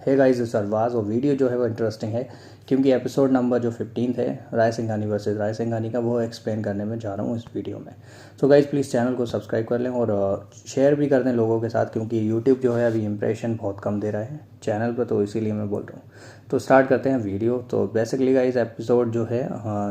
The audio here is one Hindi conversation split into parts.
हे गाइस, इस अरबाज और वीडियो जो है वो इंटरेस्टिंग है क्योंकि एपिसोड नंबर जो 15 है रायसिंघानी वर्सेस रायसिंघानी का, वो एक्सप्लेन करने में जा रहा हूँ इस वीडियो में। सो गाइस, प्लीज़ चैनल को सब्सक्राइब कर लें और शेयर भी कर दें लोगों के साथ, क्योंकि यूट्यूब जो है अभी इंप्रेशन बहुत कम दे रहा है चैनल पर, तो इसीलिए मैं बोल रहा हूँ। तो स्टार्ट करते हैं वीडियो। तो बेसिकली गाइस, एपिसोड जो है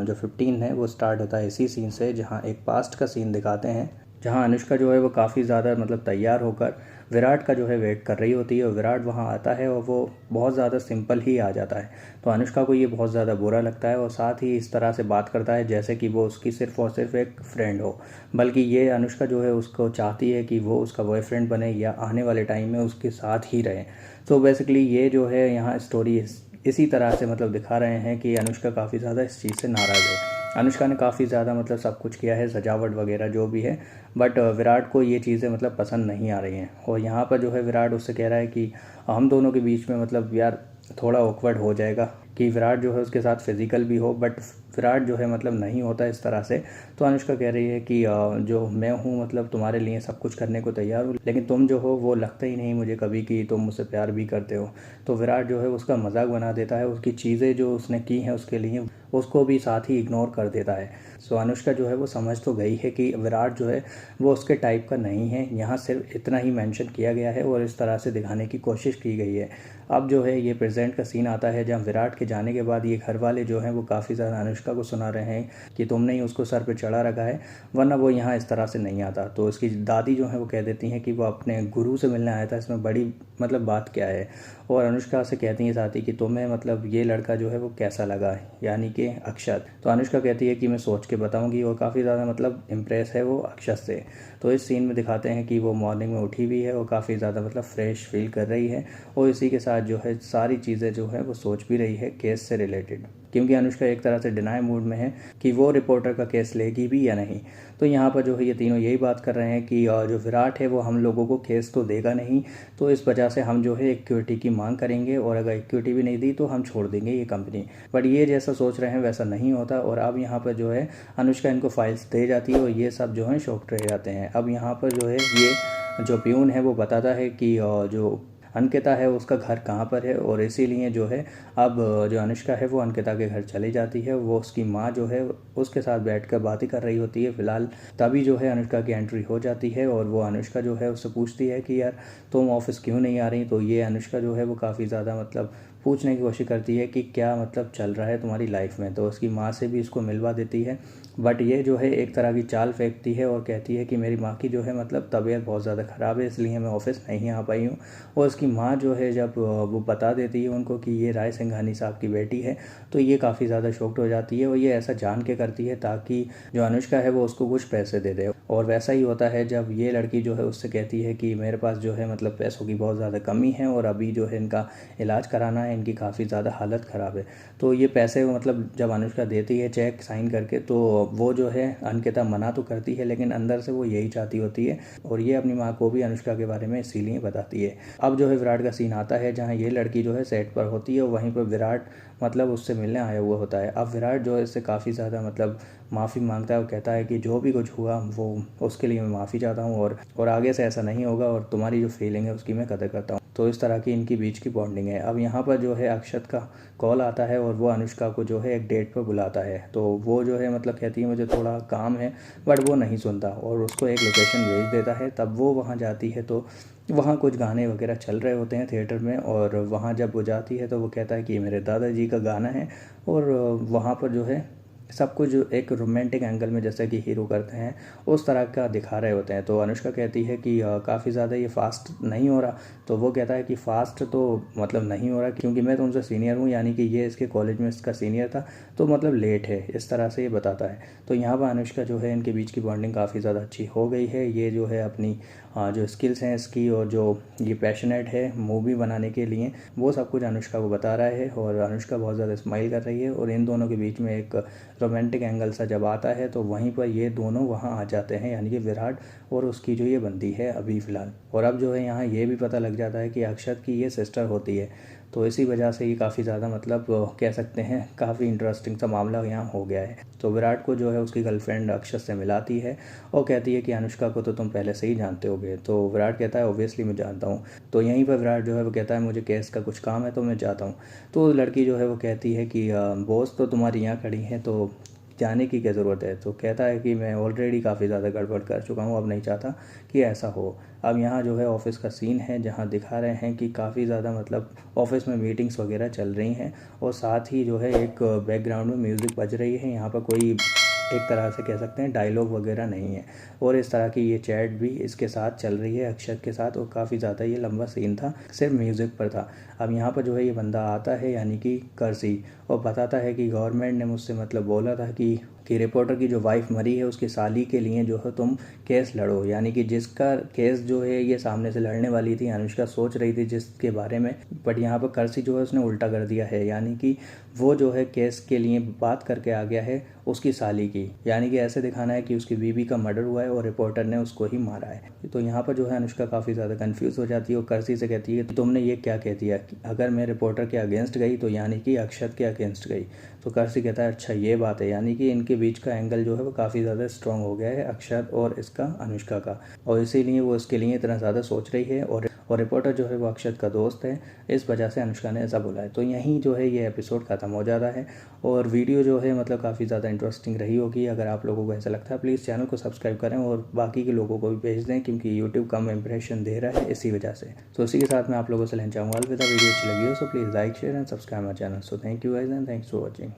जो 15 है वो स्टार्ट होता है इसी सीन से, जहाँ एक पास्ट का सीन दिखाते हैं, जहाँ अनुष्का जो है वो काफ़ी ज़्यादा तैयार होकर विराट का जो है वेट कर रही होती है और विराट वहाँ आता है और वो बहुत ज़्यादा सिंपल ही आ जाता है। तो अनुष्का को ये बहुत ज़्यादा बुरा लगता है और साथ ही इस तरह से बात करता है जैसे कि वो उसकी सिर्फ और सिर्फ एक फ्रेंड हो, बल्कि ये अनुष्का जो है उसको चाहती है कि वो उसका बॉयफ्रेंड बने या आने वाले टाइम में उसके साथ ही रहे। तो बेसिकली ये जो है यहाँ स्टोरी इसी तरह से दिखा रहे हैं कि अनुष्का काफ़ी ज़्यादा इस चीज़ से नाराज़ है। अनुष्का ने काफ़ी ज़्यादा सब कुछ किया है, सजावट वगैरह जो भी है, बट विराट को ये चीज़ें पसंद नहीं आ रही हैं। और यहाँ पर जो है विराट उससे कह रहा है कि हम दोनों के बीच में यार थोड़ा ऑकवर्ड हो जाएगा कि विराट जो है उसके साथ फिजिकल भी हो, बट विराट जो है नहीं होता इस तरह से। तो अनुष्का कह रही है कि जो मैं हूँ तुम्हारे लिए सब कुछ करने को तैयार हूँ, लेकिन तुम जो हो वो लगता ही नहीं मुझे कभी कि तुम मुझसे प्यार भी करते हो। तो विराट जो है उसका मजाक बना देता है, उसकी चीज़ें जो उसने की हैं उसके लिए उसको भी साथ ही इग्नोर कर देता है। सो अनुष्का जो है वो समझ तो गई है कि विराट जो है वो उसके टाइप का नहीं है। यहाँ सिर्फ इतना ही मेंशन किया गया है और इस तरह से दिखाने की कोशिश की गई है। अब जो है ये प्रेजेंट का सीन आता है, जहाँ विराट के जाने के बाद ये घर वाले जो हैं वो काफ़ी ज़्यादा अनुष्का को सुना रहे हैं कि तुमने ही उसको सर पे चढ़ा रखा है, वरना वो यहाँ इस तरह से नहीं आता। तो उसकी दादी जो है वो कह देती हैं कि वो अपने गुरु से मिलने आया था, इसमें बड़ी बात क्या है। और अनुष्का से कहती हैं साथ ही कि तुम्हें ये लड़का जो है वो कैसा लगा, यानी कि अक्षत। तो अनुष्का कहती है कि मैं सोच के बताऊंगी, और काफ़ी ज़्यादा इम्प्रेस है वो अक्षत से। तो इस सीन में दिखाते हैं कि वो मॉर्निंग में उठी हुई है और काफ़ी ज़्यादा फ्रेश फील कर रही है, और इसी के साथ जो है सारी चीज़ें जो है वो सोच भी रही है केस से रिलेटेड, क्योंकि अनुष्का एक तरह से डिनाई मूड में है कि वो रिपोर्टर का केस लेगी भी या नहीं। तो यहाँ पर जो है ये तीनों यही बात कर रहे हैं कि जो विराट है वो हम लोगों को केस तो देगा नहीं, तो इस वजह से हम जो है इक्विटी की मांग करेंगे, और अगर इक्विटी भी नहीं दी तो हम छोड़ देंगे ये कंपनी। बट ये जैसा सोच रहे हैं वैसा नहीं होता, और अब यहाँ पर जो है अनुष्का इनको फाइल्स दे जाती है और ये सब जो है शॉक्ड रह जाते हैं। अब यहाँ पर जो है ये जो प्यून है वो बताता है कि जो अंकिता है उसका घर कहाँ पर है, और इसीलिए जो है अब जो अनुष्का है वो अंकिता के घर चली जाती है। वो उसकी माँ जो है उसके साथ बैठकर बातें कर रही होती है फिलहाल, तभी जो है अनुष्का की एंट्री हो जाती है, और वो अनुष्का जो है उससे पूछती है कि यार तुम ऑफिस क्यों नहीं आ रही। तो ये अनुष्का जो है वो काफ़ी ज़्यादा पूछने की कोशिश करती है कि क्या चल रहा है तुम्हारी लाइफ में। तो उसकी माँ से भी इसको मिलवा देती है, बट ये जो है एक तरह की चाल फेंकती है और कहती है कि मेरी माँ की जो है तबीयत बहुत ज़्यादा ख़राब है, इसलिए मैं ऑफिस नहीं आ पाई हूँ। और उसकी माँ जो है जब वो बता देती है उनको कि ये रायसिंघानी साहब की बेटी है, तो ये काफ़ी ज़्यादा शॉक्ड हो जाती है, और ये ऐसा जान के करती है ताकि जो अनुष्का है वो उसको कुछ पैसे दे दे। और वैसा ही होता है जब ये लड़की जो है उससे कहती है कि मेरे पास जो है पैसों की बहुत ज़्यादा कमी है, और अभी जो है इनका इलाज कराना है, इनकी काफ़ी ज़्यादा हालत ख़राब है। तो ये पैसे जब अनुष्का देती है चेक साइन करके, तो वो जो है अंकिता मना तो करती है, लेकिन अंदर से वो यही चाहती होती है, और ये अपनी माँ को भी अनुष्का के बारे में इसीलिए बताती है। अब जो है विराट का सीन आता है, जहाँ ये लड़की जो है सेट पर होती है और वहीं पर विराट उससे मिलने आया हुआ होता है। अब विराट जो है इससे काफ़ी ज़्यादा माफ़ी मांगता है और कहता है कि जो भी कुछ हुआ वो उसके लिए मैं माफ़ी चाहता हूँ, और आगे से ऐसा नहीं होगा, और तुम्हारी जो फीलिंग है उसकी मैं कदर करता हूँ। तो इस तरह की इनकी बीच की बॉन्डिंग है। अब यहाँ पर जो है अक्षत का कॉल आता है और वो अनुष्का को जो है एक डेट पर बुलाता है। तो वो जो है कहती है मुझे थोड़ा काम है, बट वो नहीं सुनता और उसको एक लोकेशन भेज देता है। तब वो वहाँ जाती है, तो वहाँ कुछ गाने वगैरह चल रहे होते हैं थिएटर में, और वहाँ जब वो जाती है तो वो कहता है कि ये मेरे दादाजी का गाना है, और वहाँ पर जो है सब कुछ एक रोमांटिक एंगल में जैसे कि हीरो करते हैं उस तरह का दिखा रहे होते हैं। तो अनुष्का कहती है कि काफ़ी ज़्यादा ये फास्ट नहीं हो रहा। तो वो कहता है कि फ़ास्ट तो नहीं हो रहा, क्योंकि मैं तुमसे सीनियर हूँ, यानी कि ये इसके कॉलेज में इसका सीनियर था, तो लेट है, इस तरह से ये बताता है। तो यहाँ पर अनुष्का जो है इनके बीच की बॉन्डिंग काफ़ी ज़्यादा अच्छी हो गई है। ये जो है अपनी जो स्किल्स हैं इसकी, और जो ये पैशनेट है मूवी बनाने के लिए, वो सब कुछ अनुष्का को बता रहा है, और अनुष्का बहुत ज़्यादा स्माइल कर रही है। और इन दोनों के बीच में एक रोमांटिक एंगल सा जब आता है, तो वहीं पर ये दोनों वहाँ आ जाते हैं, यानी कि विराट और उसकी जो ये बंदी है अभी फ़िलहाल। और अब जो है यहाँ ये भी पता लग जाता है कि अक्षत की ये सिस्टर होती है। तो इसी वजह से ये काफ़ी ज़्यादा कह सकते हैं काफ़ी इंटरेस्टिंग सा मामला यहाँ हो गया है। तो विराट को जो है उसकी गर्लफ्रेंड अक्षत से मिलाती है और कहती है कि अनुष्का को तो तुम पहले से ही जानते होगे। तो विराट कहता है ऑब्वियसली मैं जानता हूँ। तो यहीं पर विराट जो है वो कहता है मुझे केस का कुछ काम है तो मैं जाता हूँ। तो लड़की जो है वो कहती है कि बॉस तो तुम्हारी यहाँ खड़ी हैं तो जाने की क्या ज़रूरत है। तो कहता है कि मैं ऑलरेडी काफ़ी ज़्यादा गड़बड़ कर चुका हूँ, अब नहीं चाहता कि ऐसा हो। अब यहाँ जो है ऑफिस का सीन है जहाँ दिखा रहे हैं कि काफ़ी ज़्यादा मतलब ऑफिस में मीटिंग्स वगैरह चल रही हैं और साथ ही जो है एक बैकग्राउंड में म्यूज़िक बज रही है। यहाँ पर कोई एक तरह से कह सकते हैं डायलॉग वगैरह नहीं है और इस तरह की ये चैट भी इसके साथ चल रही है अक्षत के साथ और काफ़ी ज़्यादा ये लंबा सीन था, सिर्फ म्यूज़िक पर था। अब यहाँ पर जो है ये बंदा आता है यानी कि कर्सी और बताता है कि गवर्नमेंट ने मुझसे मतलब बोला था कि रिपोर्टर की जो वाइफ मरी है उसकी साली के लिए जो है तुम केस लड़ो, यानी कि जिसका केस जो है ये सामने से लड़ने वाली थी अनुष्का सोच रही थी जिसके बारे में, बट यहाँ पर कर्सी जो है उसने उल्टा कर दिया है, यानी कि वो जो है केस के लिए बात करके आ गया है उसकी साली की, यानी कि ऐसे दिखाना है कि उसकी बीवी का मर्डर हुआ है और रिपोर्टर ने उसको ही मारा है। तो यहाँ पर जो है अनुष्का काफ़ी ज़्यादा कंफ्यूज हो जाती है और कर्सी से कहती है कि तुमने ये क्या कह दिया, अगर मैं रिपोर्टर के अगेंस्ट गई तो यानी कि अक्षत के अगेंस्ट गई। तो कर्सी कहता है अच्छा ये बात है, यानी कि इनके बीच का एंगल जो है वो काफ़ी ज़्यादा स्ट्रॉन्ग हो गया है अक्षत और इसका अनुष्का का, और इसीलिए वो इसके लिए इतना ज़्यादा सोच रही है और रिपोर्टर जो है वो अक्षत का दोस्त है, इस वजह से अनुष्का ने ऐसा बोला है। तो यहीं जो है ये एपिसोड ख़त्म हो जाता है और वीडियो जो है मतलब काफ़ी ज़्यादा इंटरेस्टिंग रही होगी। अगर आप लोगों को ऐसा लगता है प्लीज़ चैनल को सब्सक्राइब करें और बाकी के लोगों को भी भेज दें क्योंकि यूट्यूब कम इंप्रेशन दे रहा है इसी वजह से। तो इसी के साथ मैं आप लोगों से लेना चाहूँगा अलविदा। वीडियो अच्छी लगी हो so please like share and subscribe my channel. So thank you guys and thanks for watching.